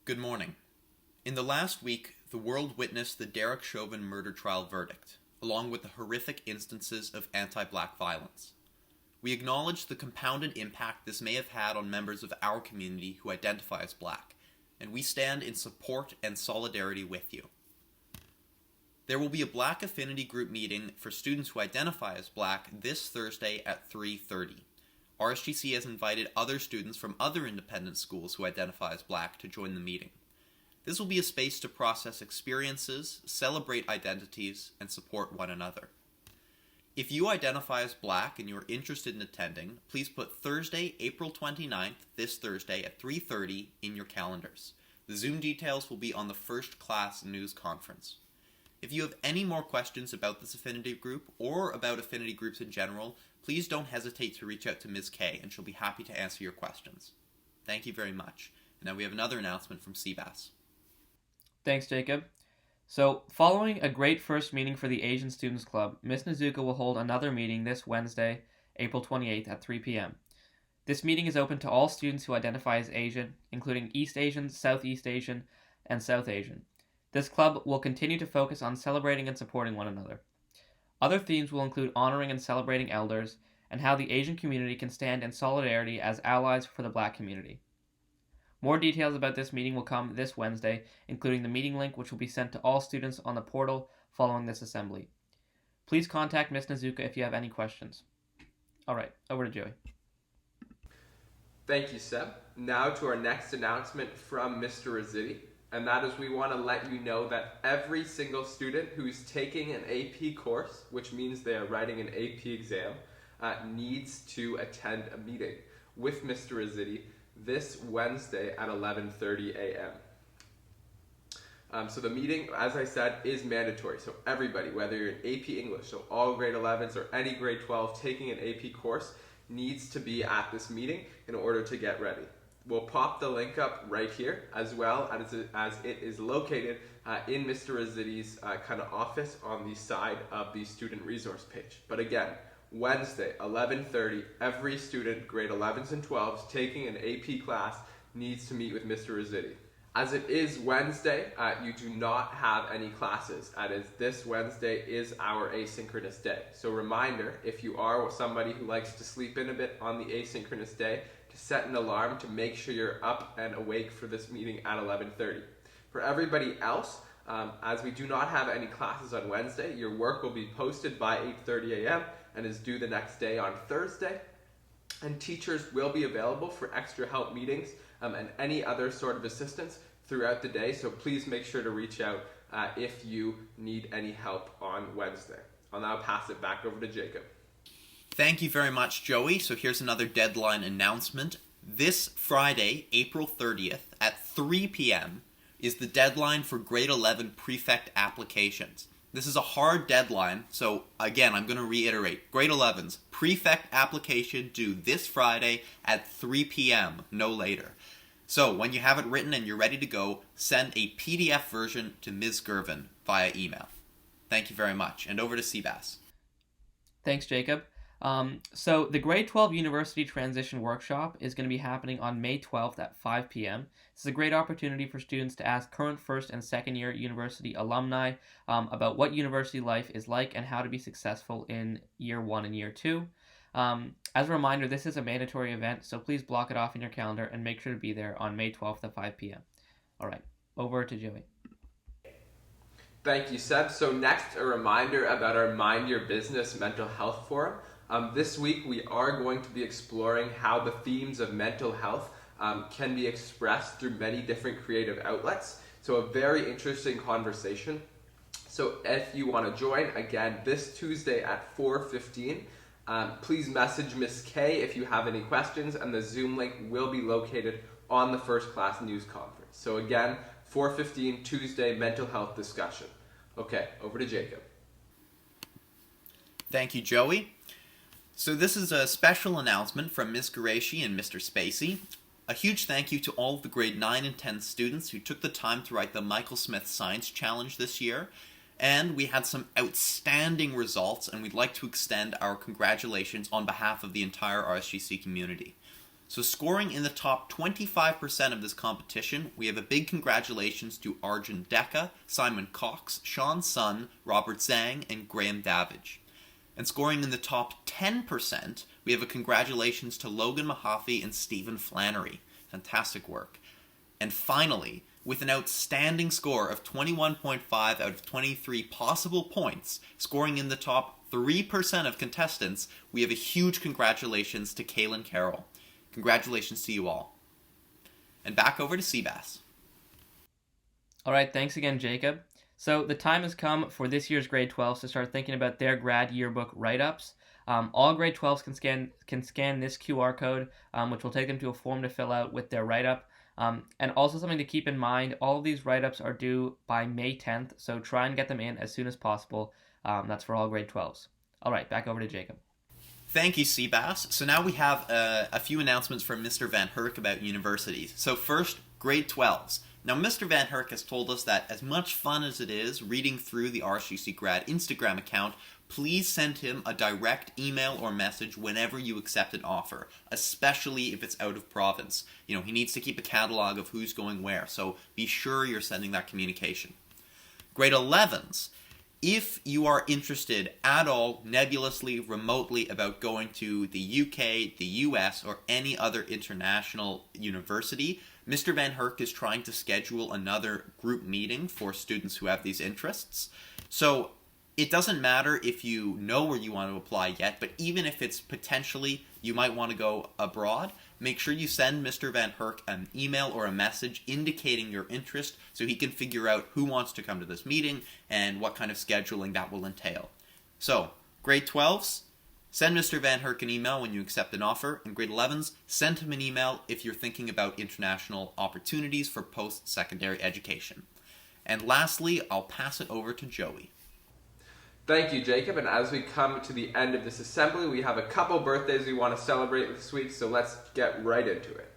Good morning. In the last week, the world witnessed the Derek Chauvin murder trial verdict, along with the horrific instances of anti-black violence. We acknowledge the compounded impact this may have had on members of our community who identify as black, and we stand in support and solidarity with you. There will be a Black Affinity group meeting for students who identify as black this Thursday at 3:30. RSGC has invited other students from other independent schools who identify as black to join the meeting. This will be a space to process experiences, celebrate identities, and support one another. If you identify as black and you are interested in attending, please put Thursday, April 29th, this Thursday at 3:30 in your calendars. The Zoom details will be on the first class news conference. If you have any more questions about this affinity group or about affinity groups in general, please don't hesitate to reach out to Ms. K and she'll be happy to answer your questions. Thank you very much. And now we have another announcement from CBAS. Thanks, Jacob. So, following a great first meeting for the Asian Students Club, Ms. Nizuka will hold another meeting this Wednesday, April 28th at 3 p.m. This meeting is open to all students who identify as Asian, including East Asian, Southeast Asian, and South Asian. This club will continue to focus on celebrating and supporting one another. Other themes will include honoring and celebrating elders, and how the Asian community can stand in solidarity as allies for the black community. More details about this meeting will come this Wednesday, including the meeting link which will be sent to all students on the portal following this assembly. Please contact Ms. Nizuka if you have any questions. Alright, over to Joey. Thank you, Seb. Now to our next announcement from Mr. Razzitti, and that is we want to let you know that every single student who's taking an AP course, which means they are writing an AP exam, needs to attend a meeting with Mr. Razzitti this Wednesday at 11:30 a.m. So the meeting, as I said, is mandatory. So everybody, whether you're in AP English, so all grade 11s or any grade 12 taking an AP course, needs to be at this meeting in order to get ready. We'll pop the link up right here, as well as it is located in Mr. Razzitti's kind of office on the side of the student resource page. But again, Wednesday, 11:30, every student, grade 11s and 12s, taking an AP class needs to meet with Mr. Razzitti. As it is Wednesday, you do not have any classes. This Wednesday is our asynchronous day. So reminder, if you are somebody who likes to sleep in a bit on the asynchronous day, to set an alarm to make sure you're up and awake for this meeting at 11:30. For everybody else, as we do not have any classes on Wednesday, your work will be posted by 8:30 a.m. and is due the next day on Thursday. And teachers will be available for extra help meetings and any other sort of assistance throughout the day. So please make sure to reach out if you need any help on Wednesday. I'll now pass it back over to Jacob. Thank you very much, Joey. So here's another deadline announcement. This Friday, April 30th at 3 p.m. is the deadline for grade 11 Prefect applications. This is a hard deadline, so again, I'm going to reiterate. Grade 11's Prefect application due this Friday at 3 p.m., no later. So when you have it written and you're ready to go, send a PDF version to Ms. Gervin via email. Thank you very much, and over to CBAS. Thanks, Jacob. So the grade 12 University Transition Workshop is going to be happening on May 12th at 5 p.m. This is a great opportunity for students to ask current first and second year university alumni about what university life is like and how to be successful in year 1 and year 2. As a reminder, this is a mandatory event, so please block it off in your calendar and make sure to be there on May 12th at 5 p.m. All right, over to Joey. Thank you, Seb. So next, a reminder about our Mind Your Business Mental Health Forum. This week, we are going to be exploring how the themes of mental health can be expressed through many different creative outlets. So a very interesting conversation. So if you want to join, again, this Tuesday at 4:15, please message Ms. K if you have any questions, and the Zoom link will be located on the first class news conference. So again, 4:15 Tuesday mental health discussion. Okay, over to Jacob. Thank you, Joey. So this is a special announcement from Ms. Garashi and Mr. Spacey. A huge thank you to all of the grade 9 and 10 students who took the time to write the Michael Smith Science Challenge this year. And we had some outstanding results, and we'd like to extend our congratulations on behalf of the entire RSGC community. So scoring in the top 25% of this competition, we have a big congratulations to Arjun Decca, Simon Cox, Sean Sun, Robert Zhang, and Graham Davidge. And scoring in the top 10%, we have a congratulations to Logan Mahaffey and Stephen Flannery. Fantastic work. And finally, with an outstanding score of 21.5 out of 23 possible points, scoring in the top 3% of contestants, we have a huge congratulations to Kaylin Carroll. Congratulations to you all. And back over to Seabass. All right, thanks again, Jacob. So the time has come for this year's grade 12s to start thinking about their grad yearbook write-ups. All grade 12s can scan this QR code, which will take them to a form to fill out with their write-up. And also something to keep in mind, all of these write-ups are due by May 10th, so try and get them in as soon as possible. That's for all grade 12s. All right, back over to Jacob. Thank you, Seabass. So now we have a few announcements from Mr. Van Herk about universities. So first, grade 12s. Now, Mr. Van Herk has told us that as much fun as it is reading through the RCC Grad Instagram account, please send him a direct email or message whenever you accept an offer, especially if it's out of province. He needs to keep a catalog of who's going where, so be sure you're sending that communication. Grade 11s. If you are interested at all, nebulously, remotely, about going to the UK, the US, or any other international university, Mr. Van Herk is trying to schedule another group meeting for students who have these interests. So it doesn't matter if you know where you want to apply yet, but even if it's potentially you might want to go abroad, make sure you send Mr. Van Herk an email or a message indicating your interest so he can figure out who wants to come to this meeting and what kind of scheduling that will entail. So, grade 12s, send Mr. Van Herk an email when you accept an offer, and grade 11s, send him an email if you're thinking about international opportunities for post-secondary education. And lastly, I'll pass it over to Joey. Thank you, Jacob. And as we come to the end of this assembly, we have a couple birthdays we want to celebrate this week, so let's get right into it.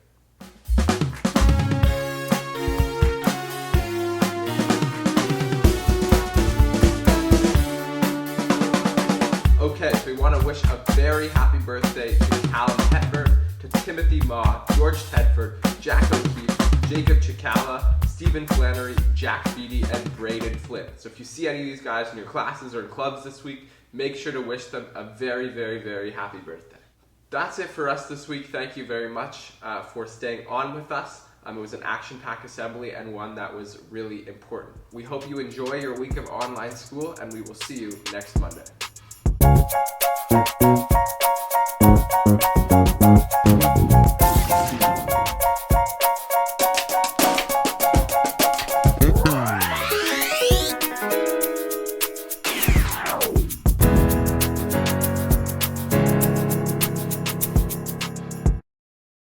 Okay, so we want to wish a very happy birthday to Callum Hepburn, to Timothy Ma, George Tedford, Jack O'Keefe, Jacob Chikala, Stephen Flannery, Jack Beatty, and Braden Flynn. So if you see any of these guys in your classes or in clubs this week, make sure to wish them a very, very, very happy birthday. That's it for us this week. Thank you very much for staying on with us. It was an action-packed assembly and one that was really important. We hope you enjoy your week of online school, and we will see you next Monday.